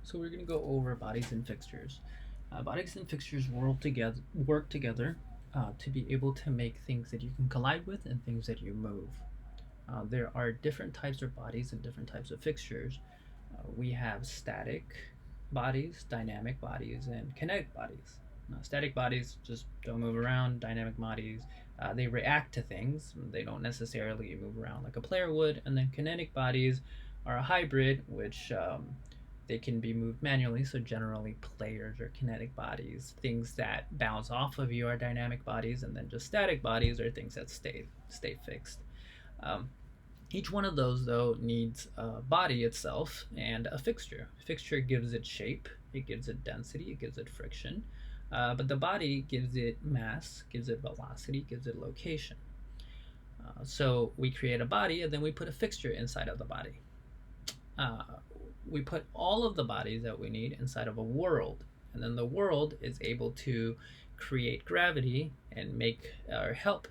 So we're going to go over bodies and fixtures. Bodies and fixtures work together to be able to make things that you can collide with and things that you move. There are different types of bodies and different types of fixtures. We have static bodies, dynamic bodies, and kinetic bodies. Static bodies just don't move around. Dynamic bodies, they react to things. They don't necessarily move around like a player would. And then kinetic bodies are a hybrid, which they can be moved manually. So generally, players are kinetic bodies. Things that bounce off of you are dynamic bodies, and then just static bodies are things that stay fixed. Um, each one of those, though, needs a body itself and a fixture. A fixture gives it shape, it gives it density, it gives it friction. But the body gives it mass, gives it velocity, gives it location. So we create a body and then we put a fixture inside of the body. We put all of the bodies that we need inside of a world, and then the world is able to create gravity and make or help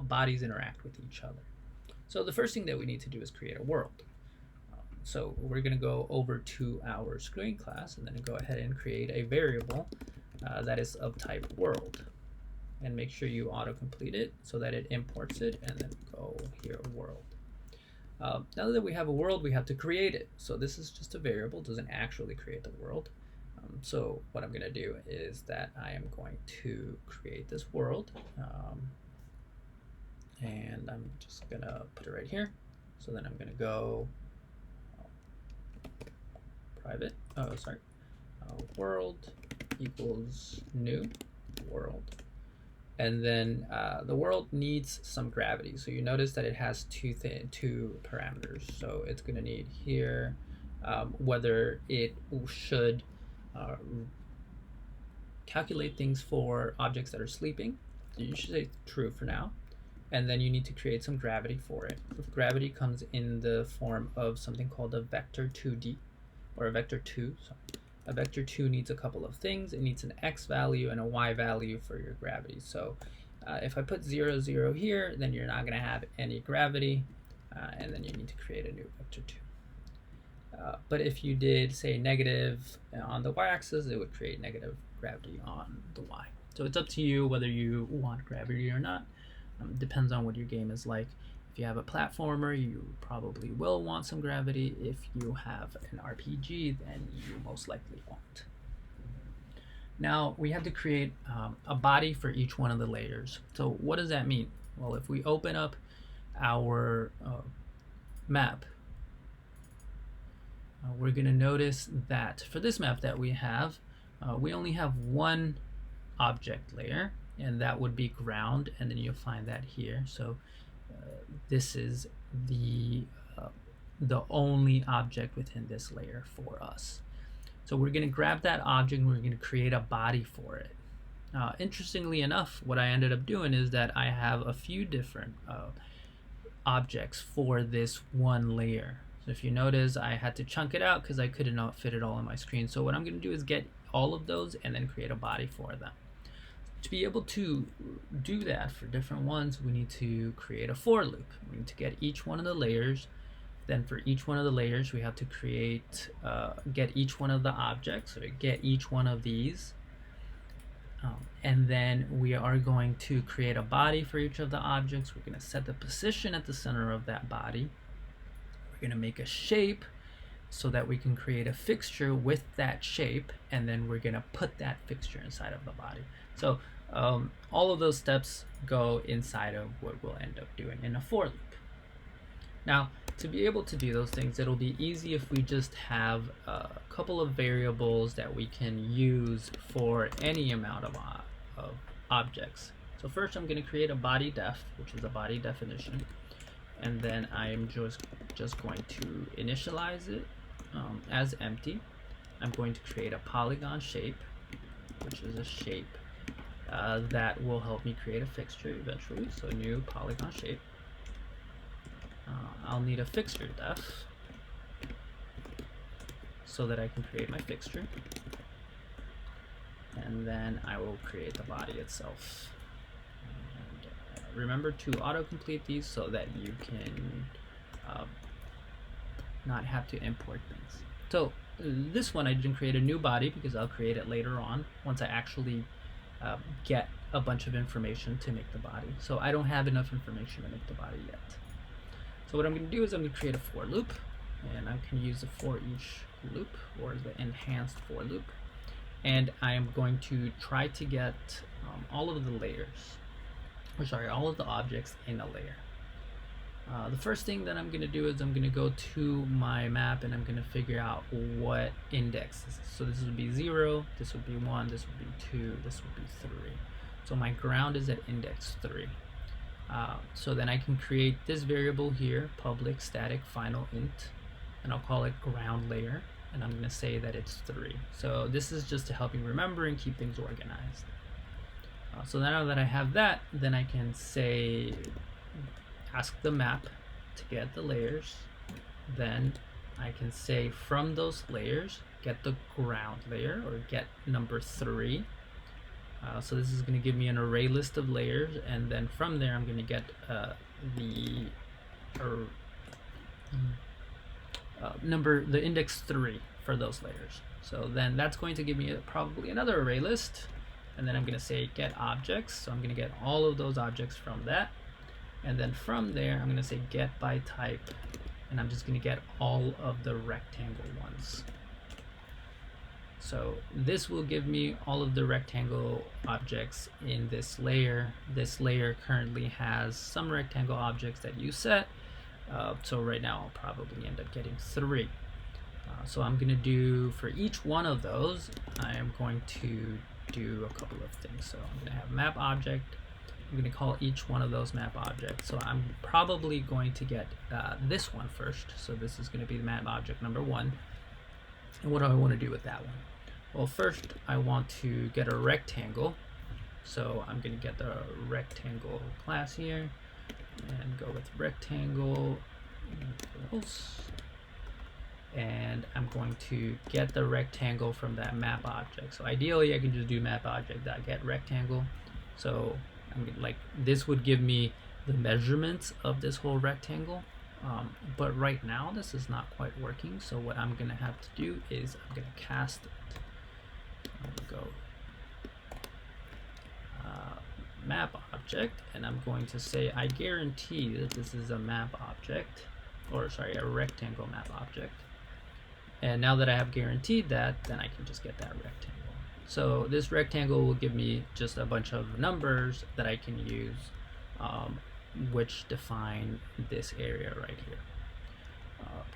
bodies interact with each other. So the first thing that we need to do is create a world. So we're going to go over to our screen class and then go ahead and create a variable that is of type world, and make sure you autocomplete it so that it imports it, and then go here world. Now that we have a world, we have to create it. So this is just a variable, doesn't actually create the world. So what I'm going to do is that I am going to create this world, and I'm just going to put it right here. So then I'm going to go private, world equals new world. And then the world needs some gravity. So you notice that it has two parameters. So it's going to need here whether it should calculate things for objects that are sleeping. You should say true for now. And then you need to create some gravity for it. Gravity comes in the form of something called a vector 2D, or a vector 2. Sorry. A vector 2 needs a couple of things. It needs an x value and a y value for your gravity. So if I put 0, 0 here, then you're not going to have any gravity, and then you need to create a new vector 2. But if you did, say, negative on the y-axis, it would create negative gravity on the y. So it's up to you whether you want gravity or not. Depends on what your game is like. If you have a platformer, you probably will want some gravity. If you have an RPG, then you most likely won't. Now we have to create a body for each one of the layers. So what does that mean? Well, if we open up our map, we're going to notice that for this map that we have, we only have one object layer, and that would be ground, and then you'll find that here. So this is the only object within this layer for us. So we're going to grab that object and we're going to create a body for it. Interestingly enough, what I ended up doing is that I have a few different objects for this one layer. So if you notice, I had to chunk it out because I could not fit it all on my screen. So what I'm going to do is get all of those and then create a body for them. To be able to do that for different ones, we need to create a for loop. We need to get each one of the layers. Then for each one of the layers, we have to create, get each one of the objects, so get each one of these. And then we are going to create a body for each of the objects. We're going to set the position at the center of that body. We're going to make a shape so that we can create a fixture with that shape, and then we're going to put that fixture inside of the body. So all of those steps go inside of what we'll end up doing in a for loop. Now, to be able to do those things, it'll be easy if we just have a couple of variables that we can use for any amount of objects. So first I'm going to create a body def, which is a body definition, and then I am just going to initialize it as empty. I'm going to create a polygon shape, which is a shape that will help me create a fixture eventually. So new polygon shape. I'll need a fixture def so that I can create my fixture, and then I will create the body itself. And remember to autocomplete these so that you can not have to import things. So this one I didn't create a new body because I'll create it later on once I actually get a bunch of information to make the body. So I don't have enough information to make the body yet. So what I'm going to do is I'm going to create a for loop, and I can use the for each loop or the enhanced for loop, and I am going to try to get all of the layers, or sorry, all of the objects in a layer. The first thing that I'm going to do is I'm going to go to my map and I'm going to figure out what index this is. So this would be 0, this would be 1, this would be 2, this would be 3. So my ground is at index 3. So then I can create this variable here, public static final int, and I'll call it ground layer, and I'm going to say that it's 3. So this is just to help you remember and keep things organized. So now that I have that, then I can say ask the map to get the layers, then I can say from those layers get the ground layer, or get number 3. So this is going to give me an array list of layers, and then from there I'm going to get the index 3 for those layers. So then that's going to give me probably another array list, and then I'm going to say get objects. So I'm going to get all of those objects from that, and then from there I'm going to say get by type, and I'm just going to get all of the rectangle ones. So this will give me all of the rectangle objects in this layer. This layer currently has some rectangle objects that you set. So right now I'll probably end up getting 3. So I'm going to do, for each one of those, I am going to do a couple of things. So I'm going to have map object. I'm going to call each one of those map objects. So I'm probably going to get this one first. So this is going to be the map object number 1. And what do I want to do with that one? Well, first I want to get a rectangle. So I'm going to get the rectangle class here and go with rectangle, and I'm going to get the rectangle from that map object. So ideally I can just do map object.get rectangle. So like this would give me the measurements of this whole rectangle, but right now this is not quite working. So what I'm gonna have to do is I'm gonna cast it. I'm gonna go map object, and I'm going to say I guarantee that this is a map object, or sorry, a rectangle map object. And now that I have guaranteed that, then I can just get that rectangle. So this rectangle will give me just a bunch of numbers that I can use, which define this area right here.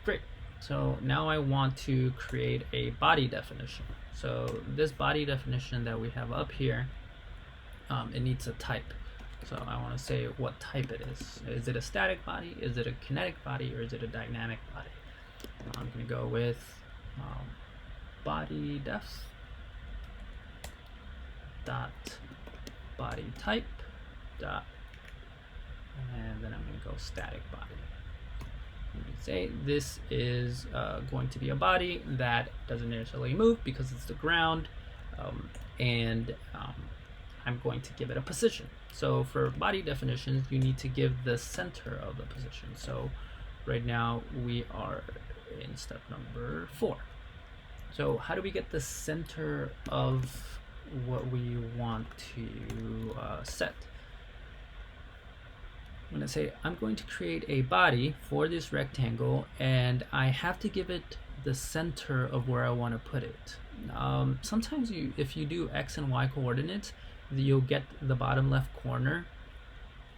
Great. So now I want to create a body definition. So this body definition that we have up here, it needs a type. So I want to say what type it is. Is it a static body? Is it a kinetic body? Or is it a dynamic body? I'm going to go with body def dot body type dot, and then I'm going to go static body. I'm going to say this is going to be a body that doesn't necessarily move because it's the ground, and I'm going to give it a position. So for body definitions, you need to give the center of the position. So right now we are in step number 4. So how do we get the center of what we want to set? I'm going to say I'm going to create a body for this rectangle, and I have to give it the center of where I want to put it. Sometimes if you do X and Y coordinates, you'll get the bottom left corner,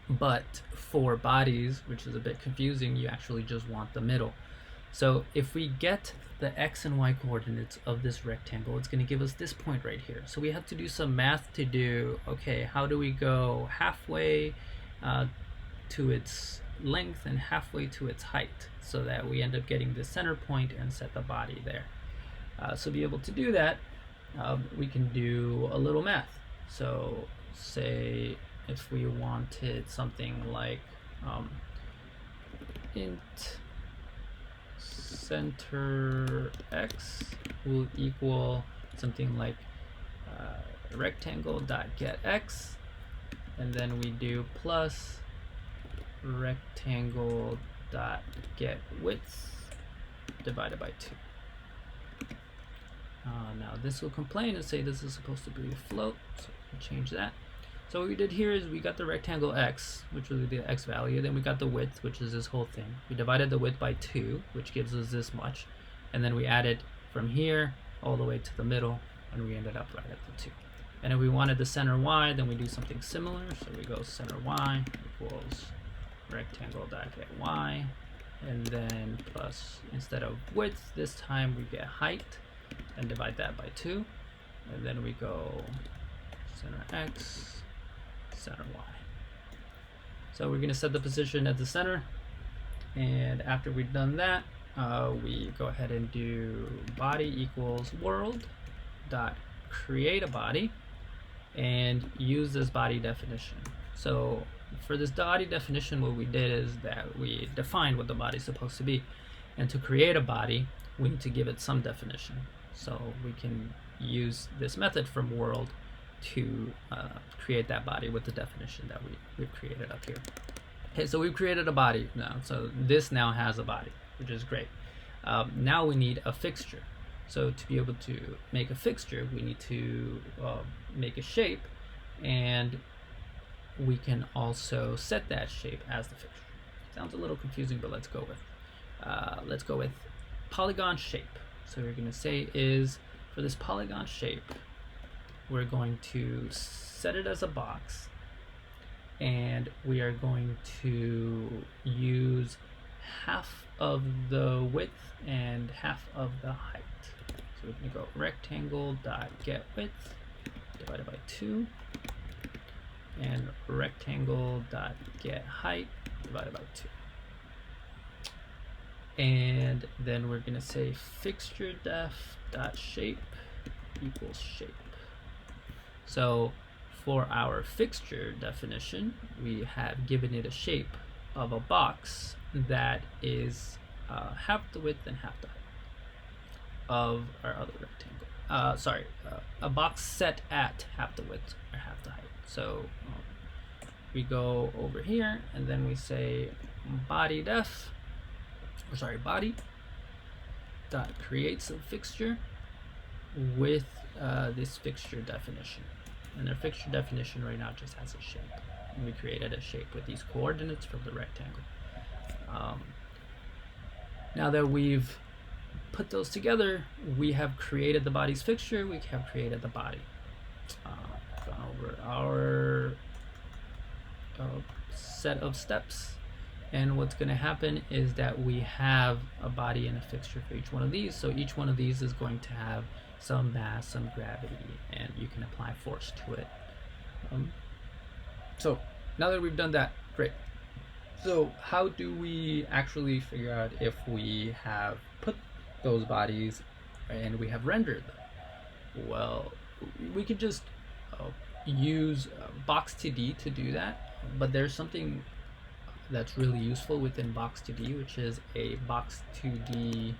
but for bodies, which is a bit confusing, you actually just want the middle. So if we get the X and Y coordinates of this rectangle, it's going to give us this point right here. So we have to do some math to do, okay, how do we go halfway to its length and halfway to its height, so that we end up getting the center point and set the body there. So to be able to do that, we can do a little math. So say if we wanted something like int center x will equal something like rectangle dot get x, and then we do plus rectangle dot get width, divided by 2. Now this will complain and say this is supposed to be a float, so we can change that. So what we did here is we got the rectangle x, which will be the x value, then we got the width, which is this whole thing. We divided the width by 2, which gives us this much, and then we added from here all the way to the middle, and we ended up right at the 2. And if we wanted the center y, then we do something similar, so we go center y equals rectangle dot get y, and then plus, instead of width, this time we get height, and divide that by 2, and then we go center x, center y. So we're going to set the position at the center, and after we've done that, we go ahead and do body equals world dot create a body, and use this body definition. So for this body definition, what we did is that we defined what the body is supposed to be, and to create a body we need to give it some definition. So we can use this method from world to create that body with the definition that we've created up here. Okay, so we've created a body now, so this now has a body, which is great. Now we need a fixture. So to be able to make a fixture, we need to make a shape, and we can also set that shape as the fixture. Sounds a little confusing, but let's go with polygon shape. So what we're going to say is, for this polygon shape, we're going to set it as a box, and we are going to use half of the width and half of the height. So we're going to go rectangle dot get width divided by 2, and rectangle dot get height divided by 2. And then we're going to say fixture def dot shape equals shape. So for our fixture definition, we have given it a shape of a box that is half the width and half the height of our other rectangle. A box set at half the width or half the height. So we go over here, and then we say body dot create some fixture with this fixture definition. And our fixture definition right now just has a shape. And we created a shape with these coordinates from the rectangle. Now that we've put those together, we have created the body's fixture, we have created the body. Gone over our set of steps, and what's going to happen is that we have a body and a fixture for each one of these. So each one of these is going to have some mass, some gravity, and you can apply force to it. So now that we've done that, great. So how do we actually figure out if we have put those bodies and we have rendered them? Well, we could just use Box2D to do that, but there's something that's really useful within Box2D, which is a Box2D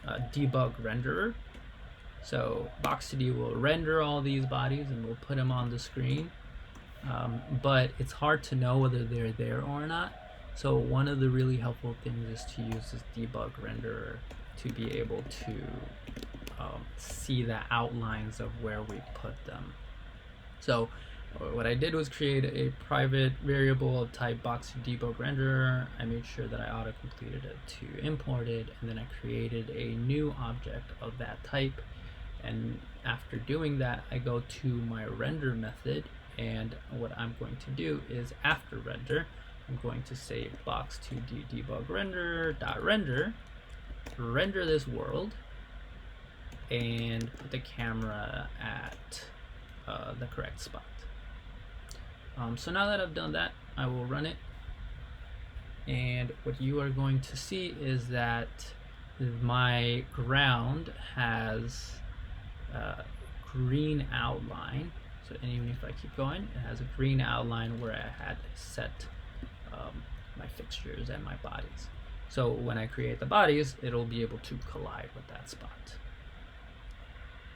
debug renderer. So Box2D will render all these bodies and we'll put them on the screen, but it's hard to know whether they're there or not. So one of the really helpful things is to use this debug renderer to be able to see the outlines of where we put them. So what I did was create a private variable of type Box2Debug renderer. I made sure that I auto-completed it to import it, and then I created a new object of that type. And after doing that, I go to my render method, and what I'm going to do is after render, I'm going to say Box2Debug renderer.render, render this world, and put the camera at the correct spot. So now that I've done that, I will run it, and what you are going to see is that my ground has a green outline. So even if I keep going, it has a green outline where I had set my fixtures and my bodies. So when I create the bodies, it'll be able to collide with that spot.